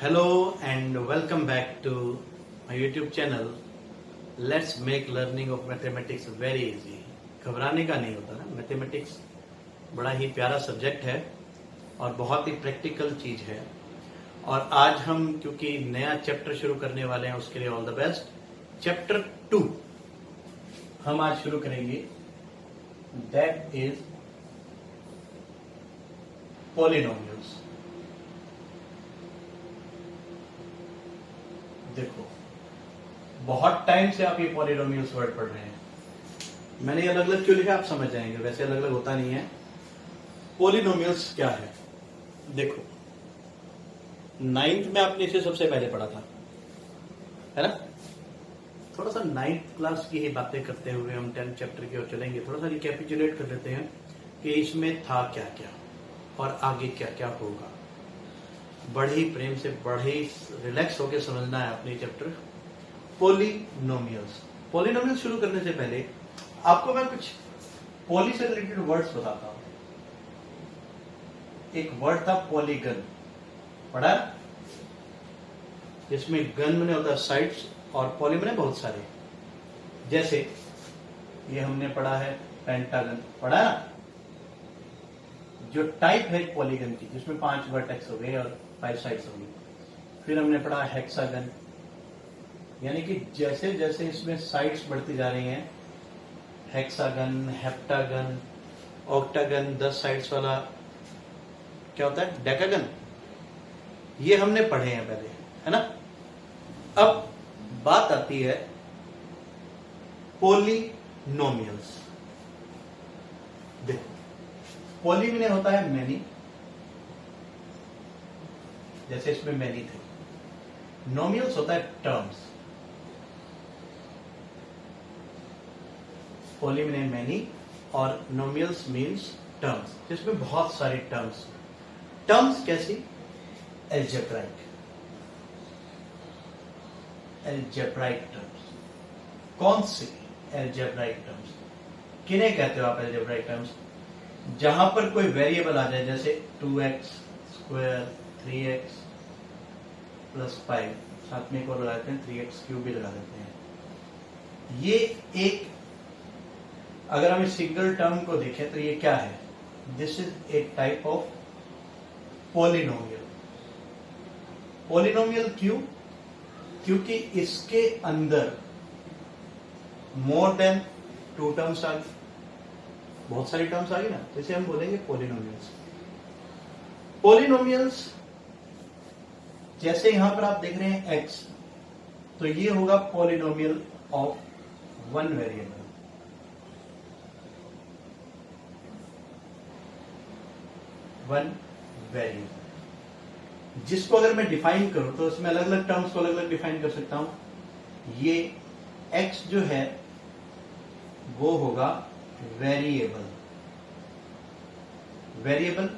Hello and welcome back to my YouTube channel. Let's make learning of mathematics very easy. घबराने का नहीं होता ना, मैथमेटिक्स बड़ा ही प्यारा सब्जेक्ट है और बहुत ही प्रैक्टिकल चीज है। और आज हम क्योंकि नया चैप्टर शुरू करने वाले हैं उसके लिए ऑल द बेस्ट। चैप्टर 2 हम आज शुरू करेंगे, दैट इज पॉलिनोमियल्स। देखो, बहुत टाइम से आप ये पॉलिनोमियल्स वर्ड पढ़ रहे हैं। मैंने अलग अलग क्यों लिखा आप समझ जाएंगे, वैसे अलग अलग होता नहीं है। पॉलिनोमियल्स क्या है? देखो, 9th में आपने इसे सबसे पहले पढ़ा था, है ना? थोड़ा सा 9th क्लास की ही बातें करते हुए हम 10th चैप्टर की ओर चलेंगे। थोड़ा सा रिकैपिचुलेट कर लेते हैं कि इसमें था क्या क्या और आगे क्या क्या होगा। बड़े ही प्रेम से, बड़े ही रिलैक्स होकर समझना है अपनी चैप्टर पॉलिनोमियल्स। पॉलिनोमियल्स शुरू करने से पहले आपको मैं कुछ पॉली से रिलेटेड वर्ड्स बताता हूं। एक वर्ड था पॉलीगन, पढ़ा? जिसमें गन मैंने होता है साइड्स और पॉली मैंने बहुत सारे। जैसे ये हमने पढ़ा है पेंटागन, पढ़ा ना? जो टाइप है पॉलीगन की, जिसमें 5 वर्टेक्स हो गए और 5 साइड्स हो गई। फिर हमने पढ़ा हेक्सागन, यानी कि जैसे जैसे इसमें साइड्स बढ़ती जा रही हैं, हेक्सागन, हेप्टागन, ऑक्टागन, 10 साइड्स वाला क्या होता है, डेकागन। ये हमने पढ़े हैं पहले, है ना? अब बात आती है पॉलिनोमियल्स। देखो, पॉली में होता है मैनी, जैसे इसमें मैनी थे। नोमियल्स होता है टर्म्स। पॉली में मैनी और नोमियल्स मीन्स टर्म्स, जिसमें बहुत सारे टर्म्स। टर्म्स कैसी? Algebraic, algebraic terms. कौन सी एल्जेब्राइक टर्म्स? किन्हें कहते हो आप एल्जेब्राइक टर्म्स? जहां पर कोई वेरिएबल आ जाए, जैसे 2x स्क्वायर, 3x प्लस 5, साथ में एक और लगा देते हैं 3x क्यूब भी लगा देते हैं। ये एक, अगर हम इस सिंगल टर्म को देखें तो ये क्या है? This is a type of polynomial. Polynomial क्यों? क्योंकि इसके अंदर मोर देन 2 टर्म्स आ गई, बहुत सारी टर्म्स आ गई ना, तो इसे हम बोलेंगे पॉलिनोमियल्स। पॉलिनोमियल्स जैसे यहां पर आप देख रहे हैं x, तो ये होगा पॉलिनोमियल ऑफ 1 वेरिएबल। जिसको अगर मैं डिफाइन करूं तो उसमें अलग अलग टर्म्स को अलग अलग डिफाइन कर सकता हूं। ये x जो है वो होगा वेरिएबल। वेरिएबल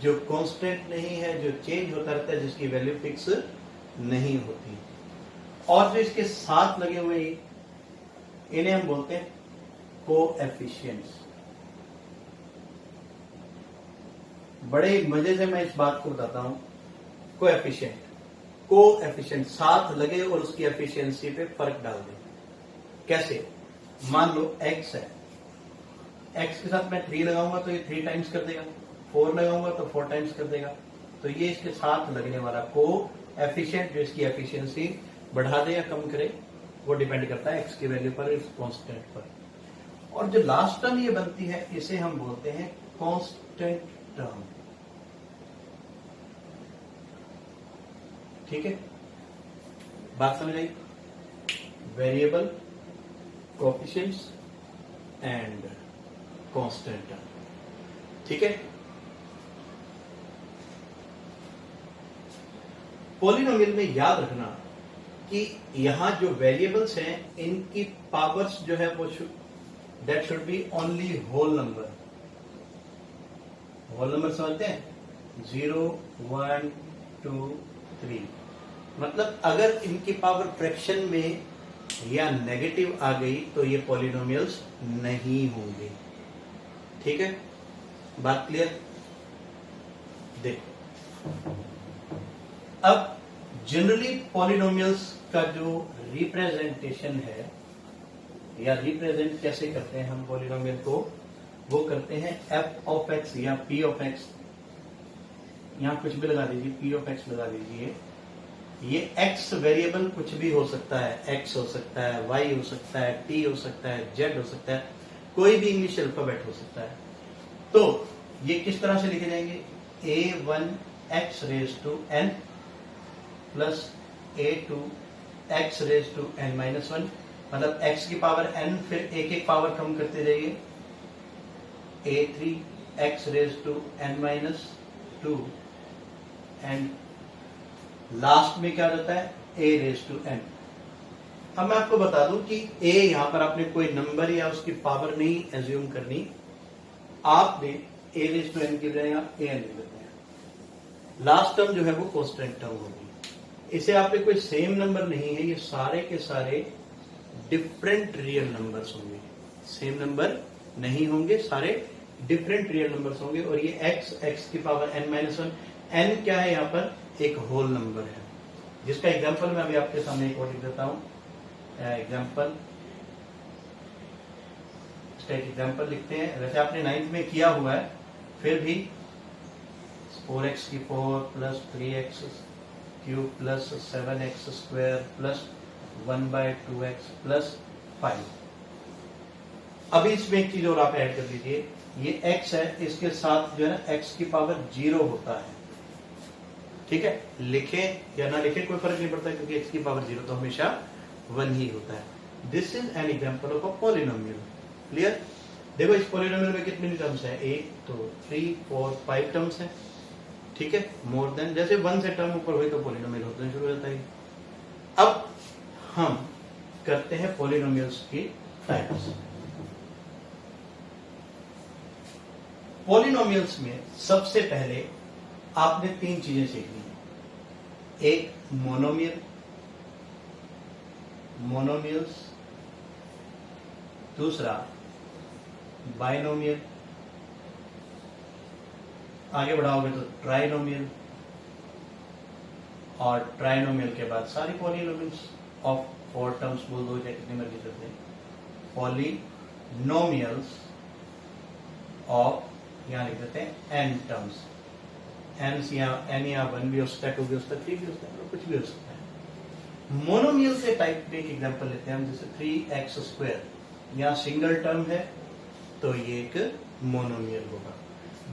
जो कांस्टेंट नहीं है, जो चेंज होता रहता है, जिसकी वैल्यू फिक्स नहीं होती। और जो इसके साथ लगे हुए इन्हें हम बोलते हैं कोएफिशिएंट्स। बड़े मजे से मैं इस बात को बताता हूं। कोएफिशिएंट, कोएफिशिएंट साथ लगे और उसकी एफिशिएंसी पे फर्क डाल दें। कैसे? मान लो x है, x के साथ मैं 3 लगाऊंगा तो ये 3 टाइम्स कर देगा, 4 लगाऊंगा तो 4 टाइम्स कर देगा। तो ये इसके साथ लगने वाला कोएफिशिएंट जो इसकी एफिशिएंसी बढ़ा दे या कम करे, वो डिपेंड करता है x की वैल्यू पर, इस कांस्टेंट पर। और जो लास्ट टर्म ये बनती है, इसे हम बोलते हैं कांस्टेंट टर्म। ठीक है, बात समझ आई? Variable, coefficients and constant term. ठीक है। पॉलिनोमियल में याद रखना कि यहां जो वेरिएबल्स हैं, इनकी पावर्स जो है वो that should be only whole number. Whole number समझते हैं? 0, 1, 2, 3। मतलब अगर इनकी पावर फ्रैक्शन में या नेगेटिव आ गई तो ये पॉलिनोमियल्स नहीं होंगे। ठीक है, बात क्लियर? देखो, अब जनरली पॉलिनोमियल्स का जो रिप्रेजेंटेशन है या रिप्रेजेंट कैसे करते हैं हम पॉलिनोमियल को, वो करते हैं एफ ऑफ एक्स या पी ऑफ एक्स। यहां कुछ भी लगा दीजिए, पी ऑफ एक्स लगा दीजिए। ये एक्स वेरिएबल कुछ भी हो सकता है, एक्स हो सकता है, वाई हो सकता है, टी हो सकता है, जेड हो सकता है, कोई भी इंग्लिश अल्फाबेट हो सकता है। तो ये किस तरह से लिखे जाएंगे, a1 x raise to n plus a2 x raise to n minus 1, मतलब x की पावर n, फिर एक एक पावर कम करते जाइए, a3 x raise to n minus 2 and last में क्या रहता है a रेज टू n। अब मैं आपको बता दूं कि a यहां पर आपने कोई नंबर या उसकी पावर नहीं एज्यूम करनी, आपने a रेज टू n की बजाय a n लिख देते हैं। लास्ट टर्म जो है वो कांस्टेंट टर्म होगी। इसे आपके कोई सेम नंबर नहीं है, ये सारे के सारे डिफरेंट रियल नंबर्स होंगे, सेम नंबर नहीं होंगे, सारे डिफरेंट रियल नंबर्स होंगे। और ये x की पावर n माइनस 1, n क्या है यहाँ पर, एक होल नंबर है, जिसका एग्जांपल मैं अभी आपके सामने एक और लिख देता हूं। एग्जांपल, इसका एक एग्जांपल लिखते हैं। वैसे आपने 9th में किया हुआ है, फिर भी 4x की 4 plus 3x cube plus 7x square plus 1/2x plus 5। अभी इसमें एक चीज और आप ऐड कर दीजिए, ये x है, इसके साथ जो है ना x की पावर 0 होता है, ठीक है, लिखे या ना लिखे कोई फर्क नहीं पड़ता, क्योंकि x की पावर 0 तो हमेशा 1 ही होता है। This is an example of a polynomial. Clear? देखो इस पॉलिनोमियल में कितनी टर्म्स है, 1 2 3 4 5 टर्म्स है, ठीक है, मोर देन, जैसे 1 से टर्म ऊपर हुई तो पॉलिनोमियल होता है, शुरू हो जाता है। अब हम करते हैं पॉलिनोमियल्स की टाइप्स। पॉलिनोमियल्स में सबसे पहले आपने 3 चीजें सीखनी है। एक मोनोमियल, मोनोमियल्स, दूसरा बाइनोमियल, आगे बढ़ाओगे तो ट्राइनोमियल, और ट्राइनोमियल के बाद सारी पॉलिनोमियल्स ऑफ 4 टर्म्स बोल दो, चाहे कितनी मर्जी करते हैं। पॉलिनोमियल्स ऑफ, यहां लिख देते हैं n टर्म्स, n या 1 भी हो सकता है, 2 भी हो सकता है, 3 भी हो सकता है, कुछ भी हो सकता है। मोनोमियल के टाइप में एक एग्जांपल लेते हैं हम, जैसे 3x स्क्वायर, यहाँ सिंगल टर्म है तो ये एक मोनोमियल होगा।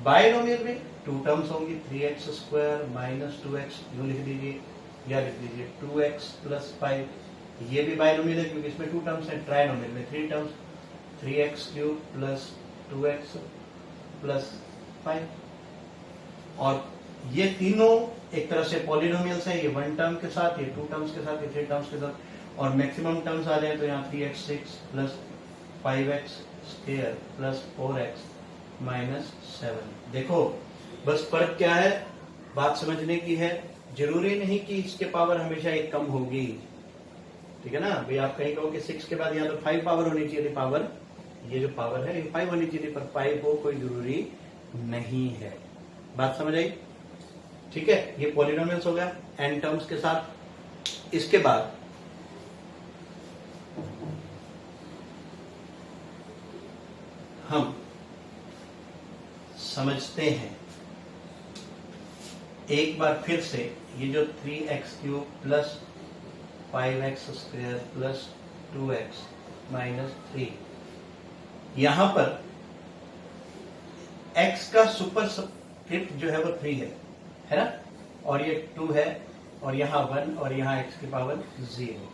बाइनोमियल में 2 टर्म्स होंगी, 3x स्क्वायर माइनस 2x, यूं लिख दीजिए, या लिख दीजिए 2x प्लस 5, ये भी बाइनोमियल है क्योंकि इसमें 2 टर्म्स हैं। ट्राइनोमियल में 3 terms, 3x cube plus 2x plus 5, और ये तीनों एक तरह से पॉलिनोमियल्स हैं, ये 1 टर्म के साथ, ये 2 टर्म्स के साथ, ये 3 टर्म्स के साथ, और मैक्सिमम टर्म्स आ जाए तो यहाँ 3x6 plus 5x square plus 4x minus 7। देखो बस फर्क क्या है, बात समझने की है, जरूरी नहीं कि इसके पावर हमेशा एक कम होगी, ठीक है ना भाई। आप कहीं कहो कि 6 के बाद यहाँ तो 5 पावर होनी चाहिए थी, पावर, ये जो पावर है ये 5 होनी चाहिए थी, पर 5 हो कोई जरूरी नहीं है। बात समझ आई? ठीक है, ये पॉलिनोमियल्स हो गया n टर्म्स के साथ। इसके बाद हम समझते हैं एक बार फिर से, ये जो 3x cube plus 5x square plus 2x minus 3, यहां पर x का सुपर स्क्रिप्ट जो है वो 3 है ना, और ये 2 है, और यहां 1, और यहां x की पावर 0।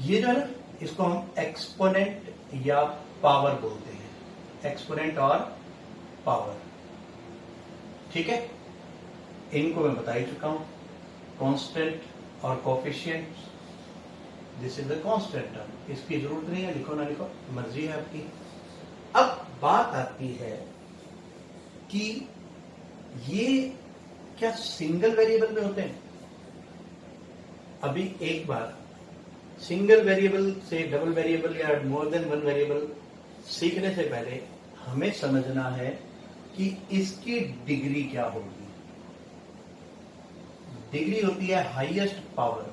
ये जो है ना, इसको हम एक्सपोनेंट या पावर बोलते हैं, एक्सपोनेंट और पावर, ठीक है। इनको मैं बता ही चुका हूं, कांस्टेंट और coefficient, this is the constant term, इसकी जरूरत नहीं है, लिखो ना लिखो मर्जी है आपकी। अब बात आती है कि ये क्या सिंगल वेरिएबल में होते हैं? अभी एक बार सिंगल वेरिएबल से डबल वेरिएबल या मोर देन 1 वेरिएबल सीखने से पहले हमें समझना है कि इसकी डिग्री क्या होगी। डिग्री होती है हाईएस्ट पावर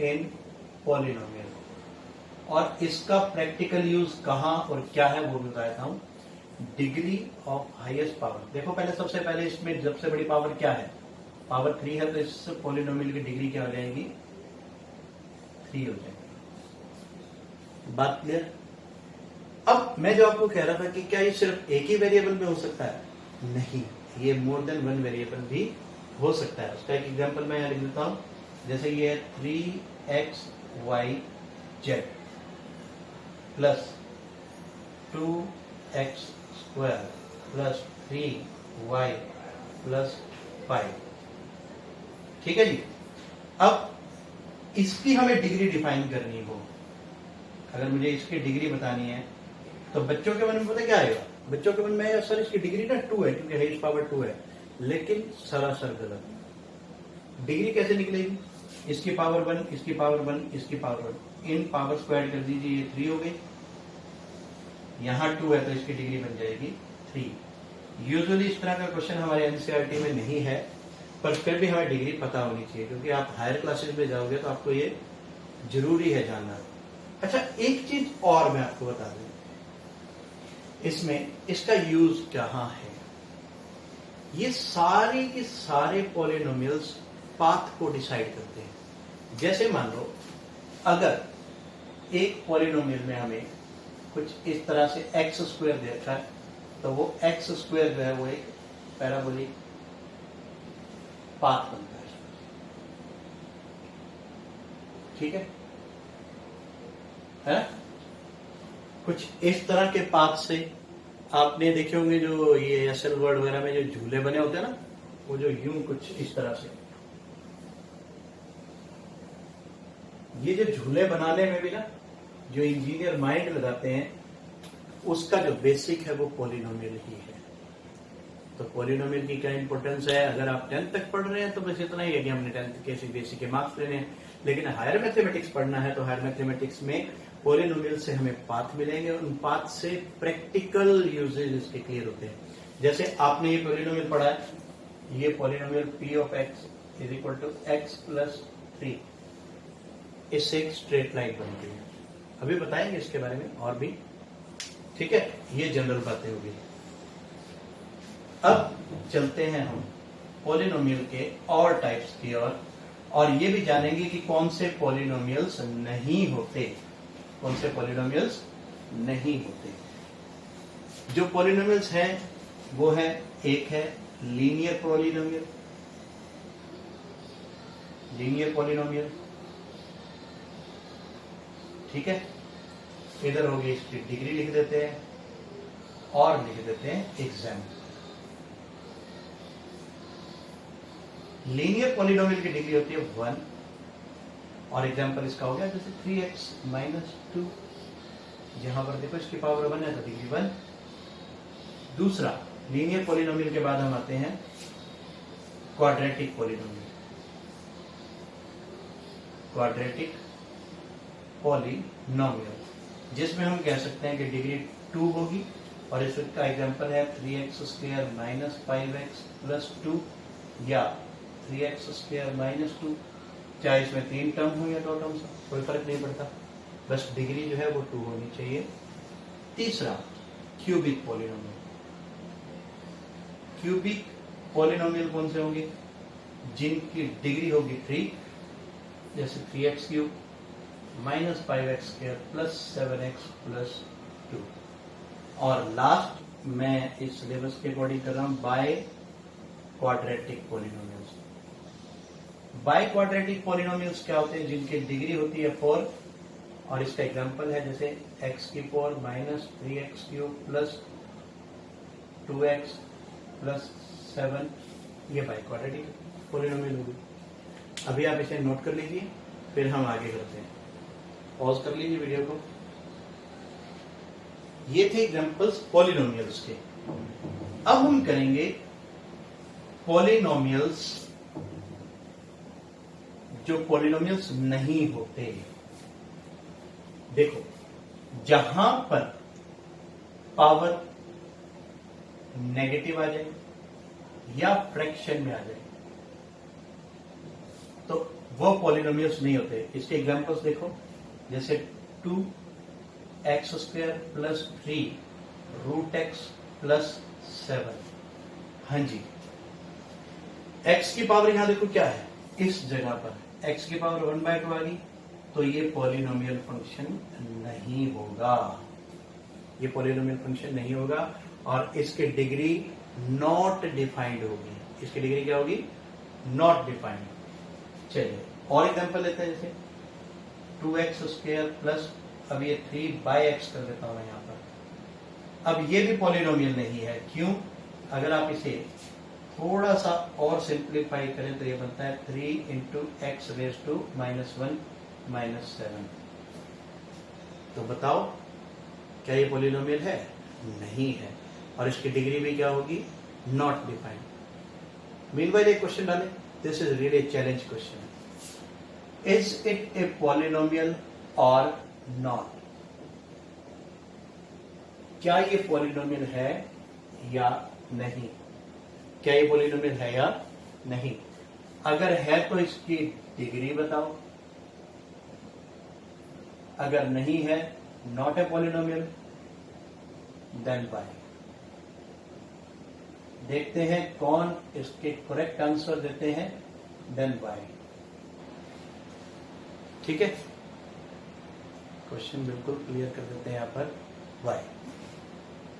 इन पॉलिनोमियल, और इसका प्रैक्टिकल यूज कहां और क्या है वो भी बताता हूं। डिग्री ऑफ हाईएस्ट पावर, देखो पहले सबसे पहले इसमें सबसे बड़ी पावर क्या है, पावर 3 है, तो इस पॉलिनोमियल की डिग्री क्या हो जाएगी, 3 हो जाएगी। बात क्लियर। अब मैं जो आपको कह रहा था कि क्या ये सिर्फ एक ही वेरिएबल में हो सकता है, नहीं, ये मोर देन वन वेरिएबल भी हो सकता है। उसका एक एग्जांपल मैं यहां लिख देता हूं, जैसे ये 3xyz plus 2x square plus 3y plus 5, ठीक है जी। अब इसकी हमें डिग्री डिफाइन करनी हो, अगर मुझे इसकी डिग्री बतानी है तो बच्चों के मन में पता क्या आएगा, बच्चों के मन में सर इसकी डिग्री ना 2 है क्योंकि हाईएस्ट पावर 2 है, लेकिन सरासर गलत। डिग्री कैसे निकलेगी, इसकी पावर 1, इसकी पावर 1, इसकी पावर 1, इन पावर स्क्वायर कर दीजिए, ये 3 हो गई, यहां 2 है तो इसकी डिग्री बन जाएगी 3। यूजुअली इस तरह का क्वेश्चन हमारे एनसीईआरटी में नहीं है, पर फिर भी हमें डिग्री पता होनी चाहिए क्योंकि आप हायर क्लासेस में जाओगे तो आपको ये जरूरी है जानना। अच्छा, एक चीज और मैं आपको बता दूं, इसमें इसका यूज कहां है। ये सारे के सारे पॉलिनोमियल्स पाथ को डिसाइड करते हैं। जैसे मान लो अगर एक पॉलिनोमियल में हमें कुछ इस तरह से एक्स स्क्वायर दे रखा है, तो वो एक्स स्क्वायर जो है वो एक पैराबोलिक पाथ बनता है, ठीक है कुछ इस तरह के पाथ से आपने देखे होंगे, जो ये एसएल वर्ड वगैरह में जो झूले बने होते हैं ना, वो जो यूं कुछ इस तरह से, ये जो झूले बनाने में भी ना जो इंजीनियर माइंड लगाते हैं, उसका जो बेसिक है वो पॉलिनोमियल ही है। तो पॉलिनोमियल की क्या इंपॉर्टेंस है, अगर आप 10th तक पढ़ रहे हैं तो बस इतना ही है कि हमने 10th के बेसिक के मार्क्स लेने हैं, लेकिन हायर मैथमेटिक्स पढ़ना है तो हायर मैथमेटिक्स में पॉलिनोमियल से हमें पाथ मिलेंगे, उन पाथ से प्रैक्टिकल यूजेज इसके क्लियर होते हैं। जैसे आपने ये पॉलिनोमियल पढ़ा है, ये polynomial p of x is equal to x plus 3, इससे एक स्ट्रेट लाइन बनती है, अभी बताएंगे इसके बारे में और भी, ठीक है, ये जनरल बातें होगी। अब चलते हैं हम पॉलिनोमियल के और टाइप्स की ओर, और ये भी जानेंगे कि कौन से पॉलिनोमियल्स नहीं होते, कौन से पॉलिनोमियल्स नहीं होते। जो पॉलिनोमियल्स हैं वो है, एक है लीनियर पॉलिनोमियल, लीनियर पॉलिनोमियल, ठीक है, इधर होगी इसकी डिग्री लिख देते हैं और लिख देते हैं एग्जाम्पल। लीनियर पॉलिनोमियल की डिग्री होती है 1, और एग्जाम्पल इसका हो गया जैसे 3x माइनस 2, जहां पर देखो इसकी पावर 1 है तो डिग्री 1। दूसरा, लीनियर पॉलिनोमियल के बाद हम आते हैं क्वाड्रेटिक पॉलिनोमियल, क्वाड्रेटिक पॉलिनोमियल, जिसमें हम कह सकते हैं कि डिग्री 2 होगी, और इसका एग्जाम्पल है 3x square minus 5x plus 2 या 3x स्क्वायर माइनस 2, चाहे इसमें 3 टर्म हो या 2 टर्म, कोई फर्क नहीं पड़ता, बस डिग्री जो है वो 2 होनी चाहिए। तीसरा, क्यूबिक पॉलिनोमियल। क्यूबिक पॉलिनोमियल कौन से होंगे, जिनकी डिग्री होगी 3, जैसे 3x cube minus 5x square plus 7x plus 2। और लास्ट मैं इस सिलेबस के अकॉर्डिंग कर रहा हूं by quadratic polynomials. By quadratic polynomials क्या होते हैं, जिनकी डिग्री होती है 4, और इसका एग्जांपल है जैसे x की power minus 3x cube plus 2x plus 7, ये बाय क्वाड्रेटिक पॉलिनोमियल होगी। अभी आप इसे नोट कर लीजिए, फिर हम आगे करते हैं। पॉज कर लीजिए वीडियो को। ये थे एग्जांपल्स पॉलिनोमियल्स के। अब हम करेंगे पॉलिनोमियल्स जो पॉलिनोमियल्स नहीं होते। देखो, जहां पर पावर नेगेटिव आ जाए या फ्रैक्शन में आ जाए तो वो पॉलिनोमियल्स नहीं होते। इसके एग्जांपल्स देखो, जैसे 2x² plus 3 root x plus 7। हाँ जी, x की पावर यहां देखो क्या है, इस जगह पर x की पावर 1/2 आ गई, तो ये पॉलिनोमियल फंक्शन नहीं होगा, ये पॉलिनोमियल फंक्शन नहीं होगा और इसकी डिग्री नॉट डिफाइंड होगी। इसकी डिग्री क्या होगी? Not defined. चलिए और एग्जांपल लेते हैं, जैसे 2x² प्लस, अब ये 3/x कर देता हूं मैं यहां पर। अब ये भी पॉलिनोमियल नहीं है, क्यों? अगर आप इसे थोड़ा सा और सिंप्लीफाई करें तो ये बनता है 3 इंटू एक्स रेज टू -1 -7। तो बताओ क्या ये पॉलिनोमियल है? नहीं है, और इसकी डिग्री भी क्या होगी? Not defined. मीनवाइल एक क्वेश्चन डालें, this is really challenge question, is it a polynomial और नॉट? क्या ये पॉलिनोमियल है या नहीं? क्या ये पॉलिनोमियल है या नहीं? अगर है तो इसकी डिग्री बताओ, अगर नहीं है, not a polynomial, then bye. देखते हैं कौन इसके करेक्ट आंसर देते हैं, देन बाय। ठीक है, क्वेश्चन बिल्कुल क्लियर कर देते हैं यहां पर, वाई।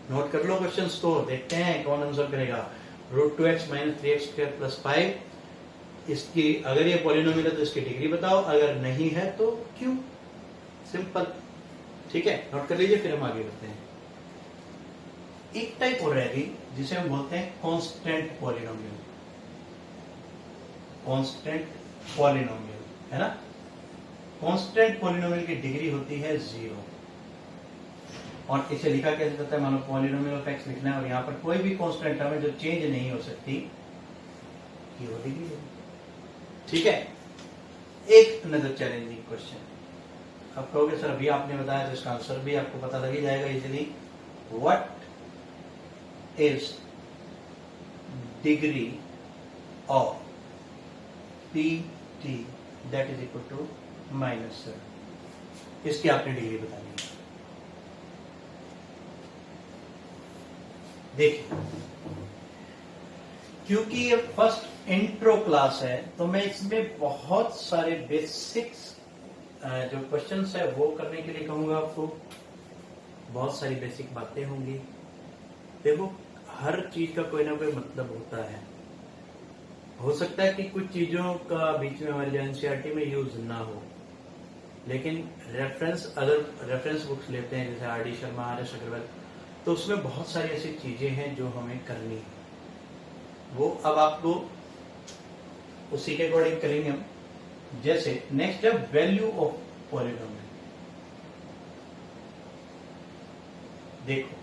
नोट कर लो क्वेश्चंस को, देखते हैं कौन आंसर करेगा। √2x - 3x² प्लस 5, इसकी अगर ये पॉलिनोमियल है तो इसकी डिग्री बताओ, अगर नहीं है तो क्यों? सिंपल। ठीक है, नोट कर लीजिए, फिर हम आगे बढ़ते हैं। एक टाइप और रहेगी जिसे हम बोलते हैं कांस्टेंट पॉलिनोमियल। कांस्टेंट पॉलिनोमियल है ना। कांस्टेंट पॉलिनोमियल की डिग्री होती है 0, और इसे लिखा कैसे जाता है? मानो पॉलिनोमियल ऑफ x लिखना है और यहाँ पर कोई भी कांस्टेंट टर्म है जो चेंज नहीं हो सकती, ये हो डिग्री है। ठीक है, एक नजर चैलेंजिंग क्वेश्चन। अब कहोगे सर अभी आपने बताया तो इसका आंसर भी आपको पता लग ही जाएगा easily. What is degree of pt that is equal to -7? इसकी आपने डिग्री बतानी है। देखिए, क्योंकि ये फर्स्ट इंट्रो क्लास है तो मैं इसमें बहुत सारे बेसिक्स जो क्वेश्चंस है वो करने के लिए कहूंगा आपको। बहुत सारी बेसिक बातें होंगी। देखो, हर चीज का कोई ना कोई मतलब होता है। हो सकता है कि कुछ चीजों का बीच में हमारे एनसीईआरटी में यूज ना हो, लेकिन रेफरेंस, अगर रेफरेंस बुक्स लेते हैं जैसे R D Sharma, R S Agarwal, तो उसमें बहुत सारी ऐसी चीजें हैं जो हमें करनी है। वो अब आपको उसी के अकॉर्डिंग करेंगे हम। जैसे नेक्स्ट है वैल्यू ऑफ पॉलिनोमियल। देखो,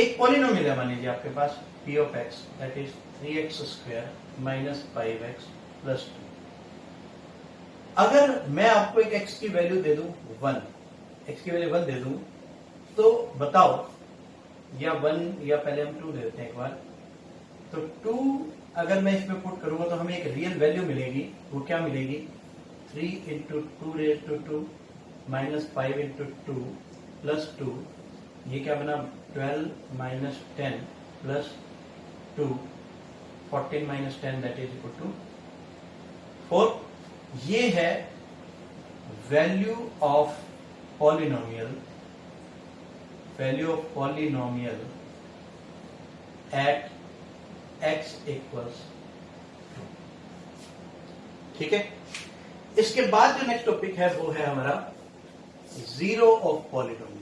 एक पॉलिनोमियल है, मान लीजिए आपके पास p of x that is 3x² - 5x + 2। अगर मैं आपको एक x की वैल्यू दे दूं 1, x की वैल्यू 1 दे दूं, तो बताओ, या 1 या पहले हम 2 दे देते हैं एक बार, तो 2 अगर मैं इसमें पुट करूंगा तो हमें एक रियल वैल्यू मिलेगी। वो क्या मिलेगी? 3 इंटू 2⁻² - 5 इंटू 2 प्लस 2, ये क्या बना? 12 - 10 plus 2, 14 - 10 that is equal to 4। ये है value of polynomial, value of polynomial at x equals 2। ठीक है, इसके बाद जो नेक्स्ट टॉपिक है वो है हमारा zero of polynomial.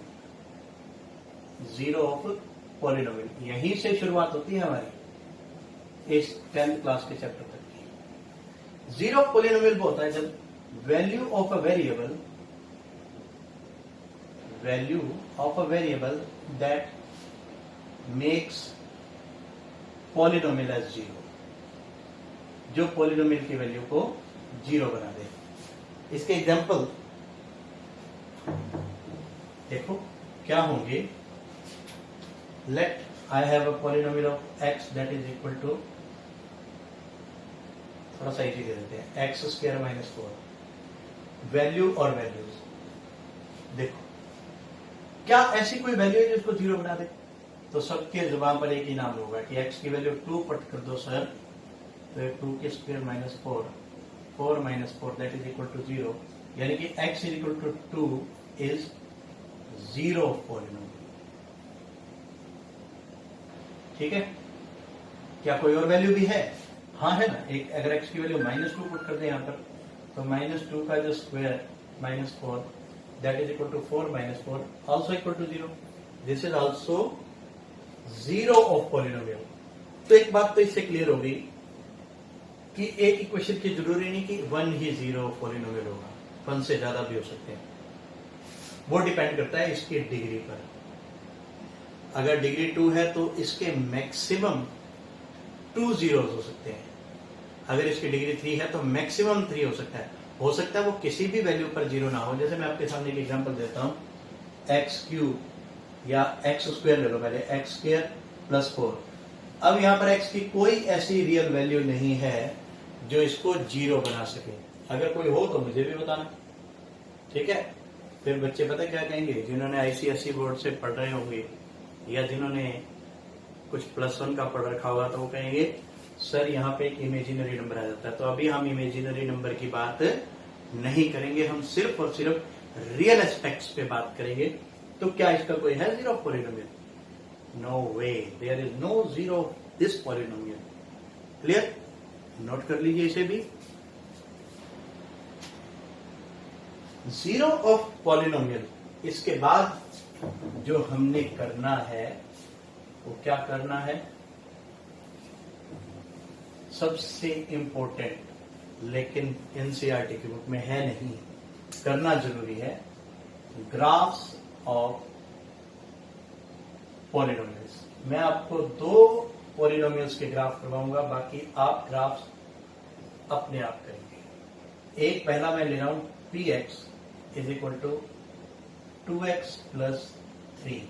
Zero of polynomial, यहीं से शुरुआत होती है हमारी इस 10th क्लास के चैप्टर तक की। जीरो ऑफ पॉलिनोमियल वो होता है जब value of a variable, value of a variable that makes polynomial as 0, जो पॉलिनोमियल की वैल्यू को 0 बना दे। इसके एग्जांपल देखो क्या होंगे। let I have a polynomial of x that is equal to, थोड़ा सा इजी दे देते हैं, एक्स स्क्वायर माइनस 4। वैल्यू और वैल्यूज देखो, क्या ऐसी कोई वैल्यू है जिसको 0 बना दे? तो सबके जुबान पर एक ही नाम होगा कि x की वैल्यू 2 पट कर दो सर, तो 2 के square minus 4, 4 minus 4 that is equal to 0, यानी कि x is equal to 2 is 0 polynomial. ठीक है, क्या कोई और वैल्यू भी है? हाँ है ना, एक अगर x की वैल्यू -2 पुट कर दे यहाँ पर, तो -2 का जो square -4 that is equal to 4 - 4 also equal to 0। This is also 0 of polynomial. तो एक बात तो इससे क्लियर होगी कि एक इक्वेशन की जरूरी नहीं कि 1 ही 0 ऑफ पॉलिनोमियल होगा, 1 से ज्यादा भी हो सकते हैं। वो डिपेंड करता है इसकी डिग्री पर। अगर डिग्री 2 है तो इसके मैक्सिमम 2 जीरोस हो सकते हैं। अगर इसकी डिग्री 3 है तो मैक्सिमम 3 हो सकता है। हो सकता है वो किसी भी वैल्यू पर 0 ना हो। जैसे मैं आपके सामने एक एग्जांपल देता हूं, x³ या x² ले लो पहले, x² + 4। अब यहां पर x की कोई ऐसी रियल वैल्यू नहीं है जो इसको 0 बना सके। अगर कोई हो तो मुझे भी बताना, ठीक है? फिर बच्चे पता क्या कहेंगे, जिन्होंने आईसीएसई बोर्ड से पढ़ रहे होंगे या जिन्होंने कुछ +1 का पढ़ रखा होगा, तो वो कहेंगे सर यहाँ पे एक इमेजिनरी नंबर आ जाता है। तो अभी हम इमेजिनरी नंबर की बात नहीं करेंगे, हम सिर्फ और सिर्फ रियल एस्पेक्ट्स पे बात करेंगे। तो क्या इसका कोई है 0 polynomial? No way, there is no 0 this polynomial. Clear? Note कर लीजिए इसे भी। 0 ऑफ पॉलिनोमियल। इसके बाद जो हमने करना है वो क्या करना है? सबसे इंपॉर्टेंट, लेकिन एनसीईआरटी की बुक में है नहीं, करना जरूरी है, ग्राफ्स ऑफ पॉलिनोमियल्स। मैं आपको 2 पॉलिनोमियल्स के ग्राफ करवाऊंगा, बाकी आप ग्राफ्स अपने आप करेंगे। एक पहला मैं ले रहा हूं, px is equal to 2x + 3।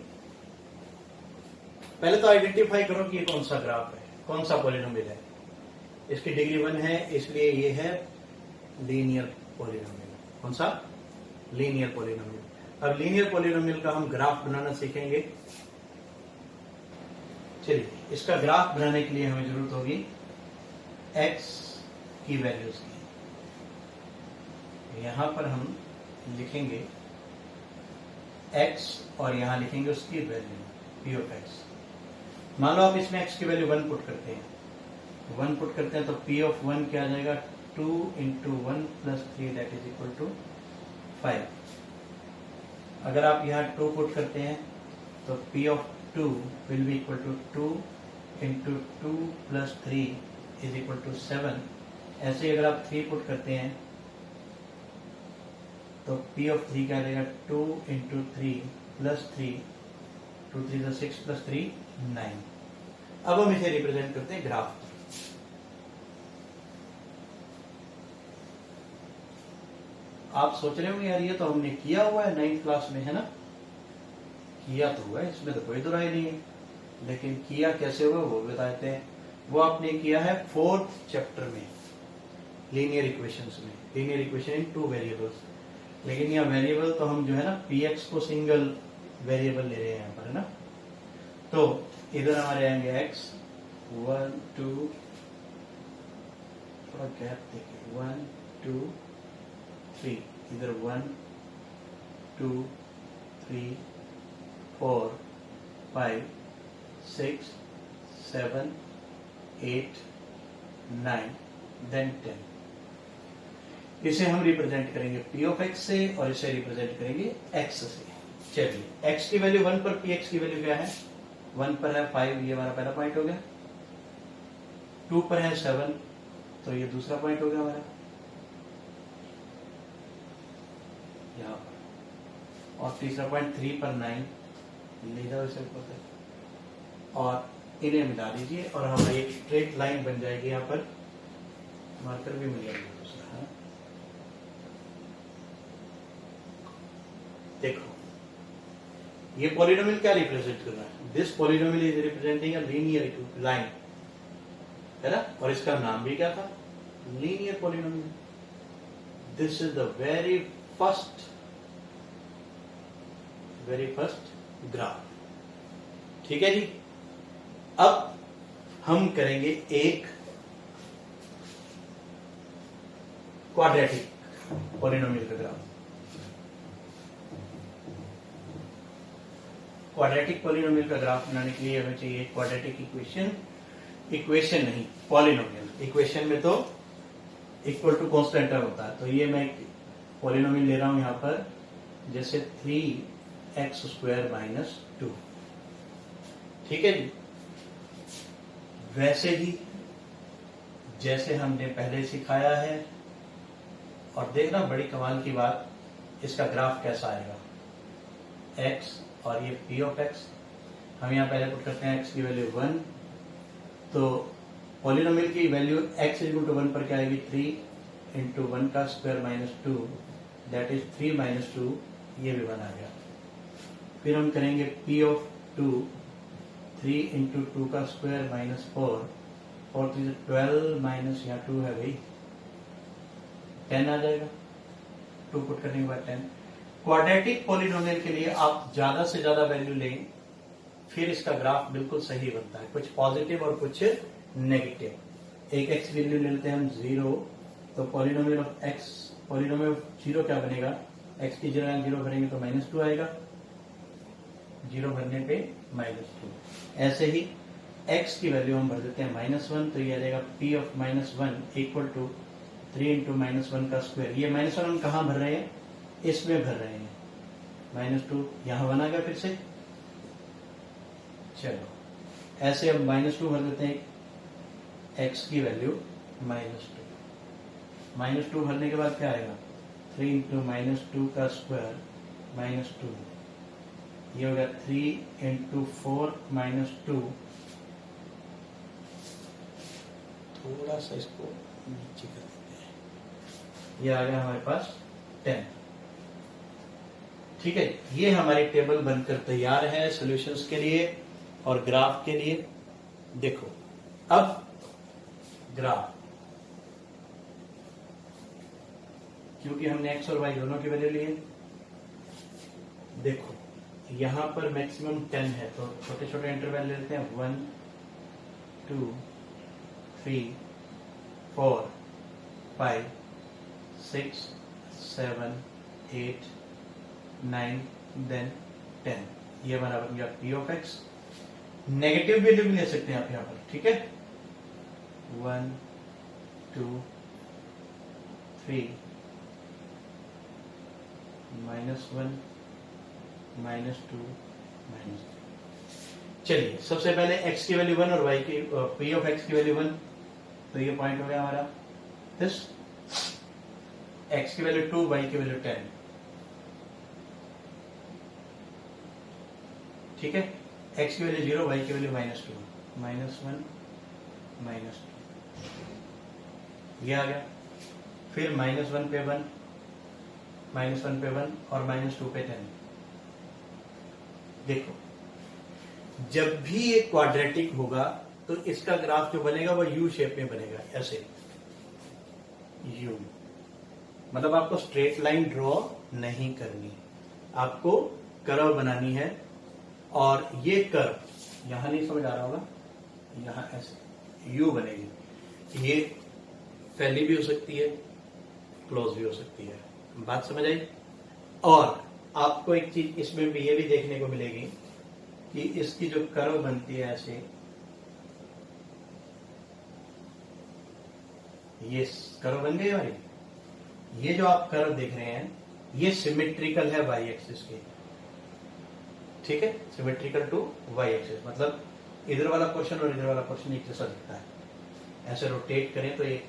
पहले तो आइडेंटिफाई करो कि ये कौन सा ग्राफ है, कौन सा पॉलिनोमियल है। इसकी डिग्री 1 है, इसलिए ये है लीनियर पॉलिनोमियल। कौन सा? Linear polynomial. अब लीनियर पॉलिनोमियल का हम ग्राफ बनाना सीखेंगे। चलिए, इसका ग्राफ बनाने के लिए हमें जरूरत होगी x की वैल्यूज की। यहां पर हम लिखेंगे x और यहां लिखेंगे उसकी वैल्यू p ऑफ x। मान लो आप इसमें x की वैल्यू 1 पुट करते हैं, 1 पुट करते हैं तो p ऑफ 1 क्या आ जाएगा? 2 × 1 + 3 दैट इज इक्वल टू 5। अगर आप यहाँ 2 पुट करते हैं तो p of 2 will be equal to 2 × 2 + 3 is equal to 7। ऐसे ही अगर आप 3 पुट करते हैं तो p ऑफ 3 क्या आ जाएगा? 2 × 3 + 3, 2 3 = 6 + 3 9। अब हम इसे रिप्रेजेंट करते हैं ग्राफ। आप सोच रहे होंगे यार ये तो हमने किया हुआ है 9th क्लास में, है ना? किया तो हुआ है, इसमें तो कोई दुराई नहीं है, लेकिन किया कैसे हुआ वो बताते हैं। वो आपने किया है 4th चैप्टर में, लीनियर इक्वेशंस में, लीनियर इक्वेशन इन 2 वेरिएबल्स। लेकिन यहाँ वेरिएबल तो हम जो है ना px को सिंगल वेरिएबल ले रहे हैं यहाँ पर, है ना? तो इधर हमारे आएंगे x 1 2, थोड़ा गैप देखिए, 1 2 3, इधर 1 2 3 4 5 6 7 8 9 देन 10। इसे हम रिप्रेजेंट करेंगे p ऑफ x से और इसे रिप्रेजेंट करेंगे x से। चलिए, x की वैल्यू 1 पर px की वैल्यू क्या है? 1 पर है 5, ये हमारा पहला पॉइंट हो गया। 2 पर है 7, तो ये दूसरा पॉइंट हो गया हमारा यहाँ पर। और तीसरा पॉइंट 3 पर 9, ले जाओ इसे ऊपर, और इन्हें मिला दीजिए और हमारी एक स्ट्रेट लाइन बन जाएगी। यहाँ पर मार्कर भी मिल जाएगा दूसरा, है? देखो, ये पॉलिनोमियल क्या रिप्रेजेंट कर रहा है? This polynomial is representing a linear line, है ना? और इसका नाम भी क्या था? Linear polynomial. This is the very first graph. ठीक है जी। अब हम करेंगे एक क्वाड्रेटिक पॉलिनोमियल का ग्राफ। क्वाड्रेटिक पॉलिनोमियल का ग्राफ बनाने के लिए हमें चाहिए क्वाड्रेटिक इक्वेशन नहीं, पॉलिनोमियल। इक्वेशन में तो इक्वल टू कांस्टेंट टर्म होता है। तो ये मैं पॉलिनोमियल ले रहा हूं यहां पर, जैसे 3x² - 2। ठीक है जी। वैसे ही जैसे हमने पहले सिखाया है, और देखना बड़ी कमाल की बात, इसका ग्राफ कैसा आएगा। x और ये p ऑफ x, हम यहां पहले पुट करते हैं x की वैल्यू 1, तो पॉलिनोमियल की वैल्यू x = 1 पर क्या आएगी? 3 × 1 का स्क्वायर -2, दैट इज 3 - 2, ये भी 1 आ गया। फिर हम करेंगे p ऑफ 2, 3 × 2 का स्क्वायर -4, और 12 माइनस यहाँ 2 है भाई, 10 आ जाएगा। 2 पुट करने के बाद 10। क्वाड्रेटिक पॉलिनोमियल के लिए आप ज्यादा से ज्यादा वैल्यू लें, फिर इसका ग्राफ बिल्कुल सही बनता है, कुछ पॉजिटिव और कुछ नेगेटिव। एक x वैल्यू ले लेते हैं हम 0, तो polynomial of x, polynomial of 0 क्या बनेगा? x की जगह 0 भरेंगे तो -2 आएगा, 0 भरने पे -2। ऐसे ही x की वैल्यू हम भर देते हैं -1, तो ये आ जाएगा p ऑफ -1 इक्वल टू 3 × -1 का स्क्वायर। ये -1 हम कहाँ भर रहे हैं? इसमें भर रहे हैं। -2 यहां 1 आ गया फिर से। चलो ऐसे अब -2 भर देते हैं, x की वैल्यू -2 भरने के बाद क्या आएगा? 3 × -2 का स्क्वायर -2, ये हो गया 3 × 4 -2। थोड़ा सा इसको नीचे कर देते हैं, ये आ गया हमारे पास 10। ठीक है, ये हमारी टेबल बनकर तैयार है सॉल्यूशंस के लिए और ग्राफ के लिए। देखो अब ग्राफ, क्योंकि हमने x और y दोनों की वैल्यू लिए, देखो यहां पर मैक्सिमम 10 है, तो छोटे छोटे इंटरवल ले लेते हैं। 1 2 3 4 5 6 7 8 9 देन 10। ये हमारा बन गया p of x। Negative value भी ले सकते हैं आप यहां पर, ठीक है। 1 2 3 -1 -2 -3। चलिए सबसे पहले x की वैल्यू 1 और y की p ऑफ x की वैल्यू 1, तो ये पॉइंट हो गया हमारा। दिस x की वैल्यू 2, y की वैल्यू 10। ठीक है, x की वैल्यू 0, y की वैल्यू -2, -1 -2, ये आ गया। फिर -1 पे 1, -1 पे 1 और -2 पे 10। देखो जब भी ये क्वाड्रेटिक होगा तो इसका ग्राफ जो बनेगा वो यू शेप में बनेगा, ऐसे यू। मतलब आपको स्ट्रेट लाइन ड्रॉ नहीं करनी, आपको कर्व बनानी है। और ये कर्व यहां नहीं समझ आ रहा होगा, यहां ऐसे यू बनेगी। ये फैली भी हो सकती है, क्लोज भी हो सकती है। बात समझ आई। और आपको एक चीज इसमें भी ये भी देखने को मिलेगी कि इसकी जो कर्व बनती है ऐसे, ये कर्व बन गई हमारी। ये जो आप कर्व देख रहे हैं ये सिमेट्रिकल है वाई एक्सिस के, ठीक है, सिमेट्रिकल टू वाई एक्सिस। मतलब इधर वाला पोर्शन और इधर वाला पोर्शन एक जैसा दिखता है। ऐसे रोटेट करें तो ये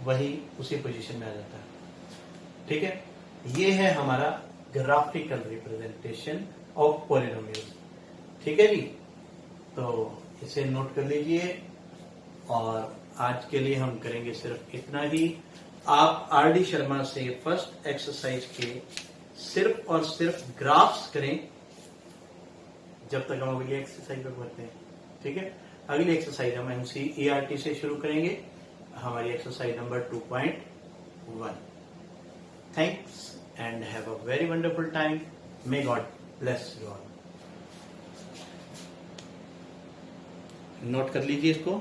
वही उसी पोजीशन में आ जाता है। ठीक है, ये है हमारा ग्राफिकल रिप्रेजेंटेशन ऑफ पॉलिनोमियल्स। ठीक है जी, तो इसे नोट कर लीजिए। और आज के लिए हम करेंगे सिर्फ इतना ही। आप आर.डी. शर्मा से फर्स्ट एक्सरसाइज के सिर्फ और सिर्फ ग्राफ्स करें जब तक हम अगली एक्सरसाइज में बढ़ते हैं। ठीक है, अगली एक्सरसाइज हम NCERT से शुरू करेंगे, हमारी exercise number 2.1। Thanks and have a very wonderful time. May God bless you all. Note कर लीजिए इसको।